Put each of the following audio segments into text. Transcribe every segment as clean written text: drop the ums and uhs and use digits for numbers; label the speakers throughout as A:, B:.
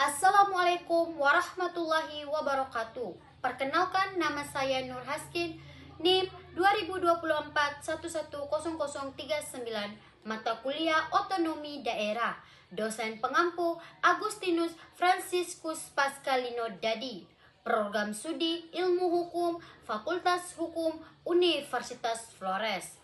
A: Assalamualaikum warahmatullahi wabarakatuh. Perkenalkan, nama saya Nur Haskin, NIM 2024-110039, mata kuliah Otonomi Daerah. Dosen pengampu Agustinus Franciscus Pascalino Dadi. Program Studi Ilmu Hukum, Fakultas Hukum, Universitas Flores.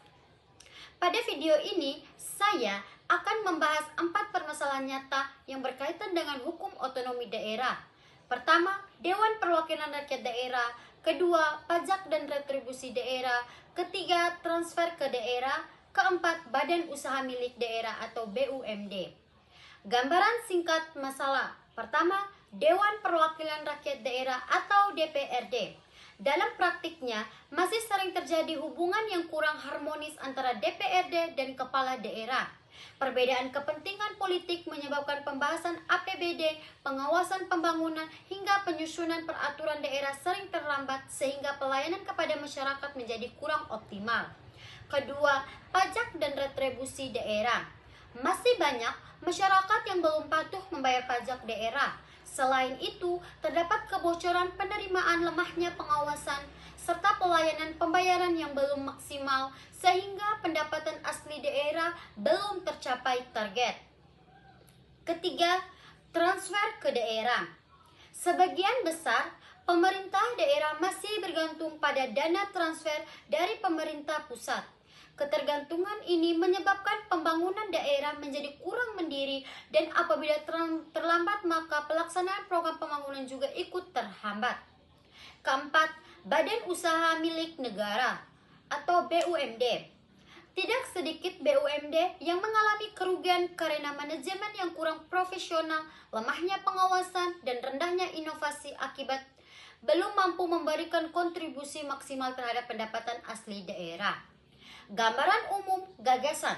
A: Pada video ini, saya akan membahas 4 permasalahan nyata yang berkaitan dengan hukum otonomi daerah. Pertama, Dewan Perwakilan Rakyat Daerah. Kedua, pajak dan retribusi daerah. Ketiga, transfer ke daerah. Keempat, Badan Usaha Milik Daerah atau BUMD. Gambaran singkat masalah. Pertama, Dewan Perwakilan Rakyat Daerah atau DPRD. Dalam praktiknya, masih sering terjadi hubungan yang kurang harmonis antara DPRD dan kepala daerah. Perbedaan kepentingan politik menyebabkan pembahasan APBD, pengawasan pembangunan, hingga penyusunan peraturan daerah sering terlambat sehingga pelayanan kepada masyarakat menjadi kurang optimal. Kedua, pajak dan retribusi daerah. Masih banyak masyarakat yang belum patuh membayar pajak daerah. Selain itu, terdapat kebocoran penerimaan, lemahnya pengawasan, serta pelayanan pembayaran yang belum maksimal, sehingga pendapatan asli daerah belum tercapai target. Ketiga, transfer ke daerah. Sebagian besar pemerintah daerah masih bergantung pada dana transfer dari pemerintah pusat. Ketergantungan ini menyebabkan pembangunan daerah menjadi kurang mandiri dan apabila terlambat maka pelaksanaan program pembangunan juga ikut terhambat. Keempat, Badan Usaha Milik Negara atau BUMD. Tidak sedikit BUMD yang mengalami kerugian karena manajemen yang kurang profesional, lemahnya pengawasan, dan rendahnya inovasi akibat belum mampu memberikan kontribusi maksimal terhadap pendapatan asli daerah. Gambaran umum gagasan.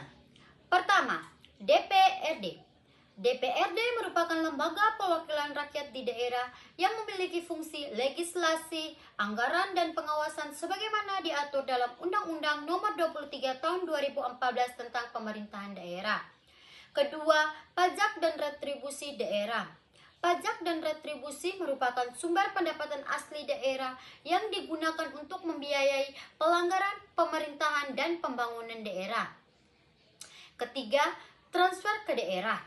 A: Pertama, DPRD. DPRD merupakan lembaga perwakilan rakyat di daerah yang memiliki fungsi legislasi, anggaran, dan pengawasan sebagaimana diatur dalam Undang-Undang Nomor 23 Tahun 2014 tentang Pemerintahan Daerah. Kedua, pajak dan retribusi daerah. Pajak dan retribusi merupakan sumber pendapatan asli daerah yang digunakan untuk membiayai pelanggaran pemerintahan dan pembangunan daerah. Ketiga, transfer ke daerah.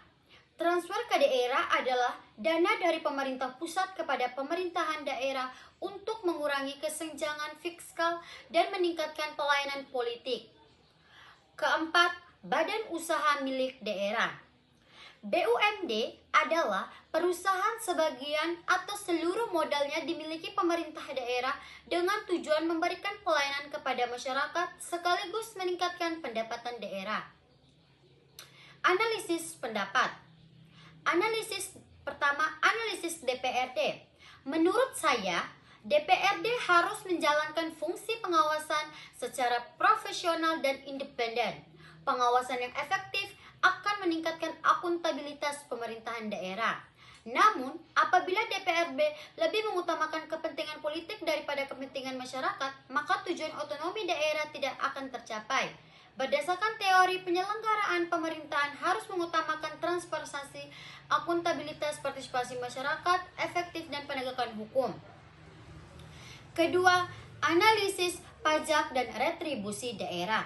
A: Transfer ke daerah adalah dana dari pemerintah pusat kepada pemerintahan daerah untuk mengurangi kesenjangan fiskal dan meningkatkan pelayanan politik. Keempat, Badan Usaha Milik Daerah. BUMD adalah perusahaan sebagian atau seluruh modalnya dimiliki pemerintah daerah dengan tujuan memberikan pelayanan kepada masyarakat sekaligus meningkatkan pendapatan daerah. Analisis pendapat. Analisis pertama, analisis DPRD. Menurut saya, DPRD harus menjalankan fungsi pengawasan secara profesional dan independen. Pengawasan yang efektif akan meningkatkan akuntabilitas pemerintahan daerah. Namun, apabila DPRD lebih mengutamakan kepentingan politik daripada kepentingan masyarakat, maka tujuan otonomi daerah tidak akan tercapai. Berdasarkan teori penyelenggaraan pemerintahan harus mengutamakan transparansi, akuntabilitas, partisipasi masyarakat, efektif, dan penegakan hukum. Kedua, analisis pajak dan retribusi daerah.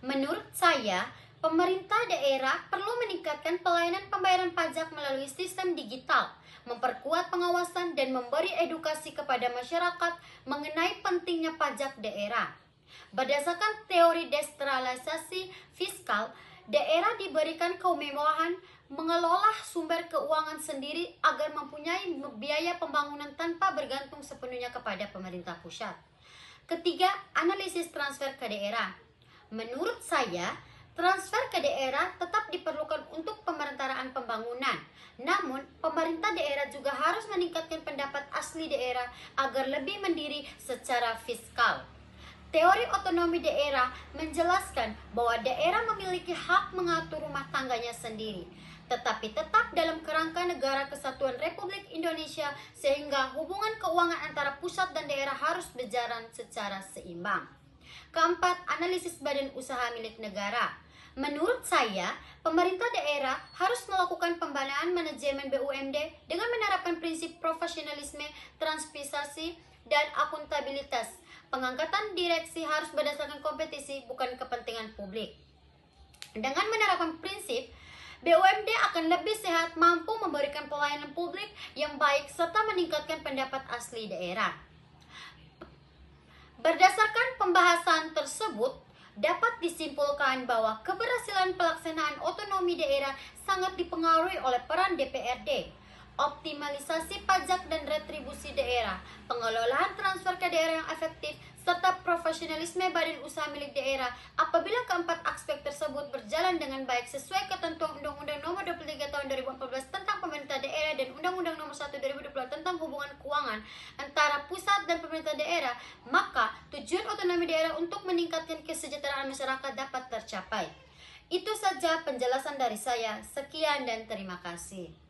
A: Menurut saya, pemerintah daerah perlu meningkatkan pelayanan pembayaran pajak melalui sistem digital, memperkuat pengawasan, dan memberi edukasi kepada masyarakat mengenai pentingnya pajak daerah. Berdasarkan teori desentralisasi fiskal, daerah diberikan kemewahan mengelola sumber keuangan sendiri agar mempunyai biaya pembangunan tanpa bergantung sepenuhnya kepada pemerintah pusat. Ketiga, analisis transfer ke daerah. Menurut saya, transfer ke daerah tetap diperlukan untuk pemerentaraan pembangunan. Namun, pemerintah daerah juga harus meningkatkan pendapat asli daerah agar lebih mandiri secara fiskal. Teori otonomi daerah menjelaskan bahwa daerah memiliki hak mengatur rumah tangganya sendiri, tetapi tetap dalam kerangka Negara Kesatuan Republik Indonesia sehingga hubungan keuangan antara pusat dan daerah harus berjalan secara seimbang. Keempat, analisis badan usaha milik negara. Menurut saya, pemerintah daerah harus melakukan pembenahan manajemen BUMD dengan menerapkan prinsip profesionalisme, transparansi, dan akuntabilitas. Pengangkatan direksi harus berdasarkan kompetisi, bukan kepentingan publik. Dengan menerapkan prinsip, BUMD akan lebih sehat, mampu memberikan pelayanan publik yang baik, serta meningkatkan pendapat asli daerah. Berdasarkan pembahasan tersebut, dapat disimpulkan bahwa keberhasilan pelaksanaan otonomi daerah sangat dipengaruhi oleh peran DPRD, optimalisasi pajak dan retribusi daerah, pengelolaan transfer ke daerah yang efektif, serta profesionalisme badan usaha milik daerah. Apabila keempat aspek tersebut berjalan dengan baik sesuai ketentuan Undang-Undang Nomor 23 Tahun 2014 tentang Pemerintah Daerah dan Undang-Undang Nomor 1 2020 tentang Hubungan Keuangan antara pusat dan pemerintah daerah, maka tujuan otonomi daerah untuk meningkatkan kesejahteraan masyarakat dapat tercapai. Itu saja penjelasan dari saya. Sekian dan terima kasih.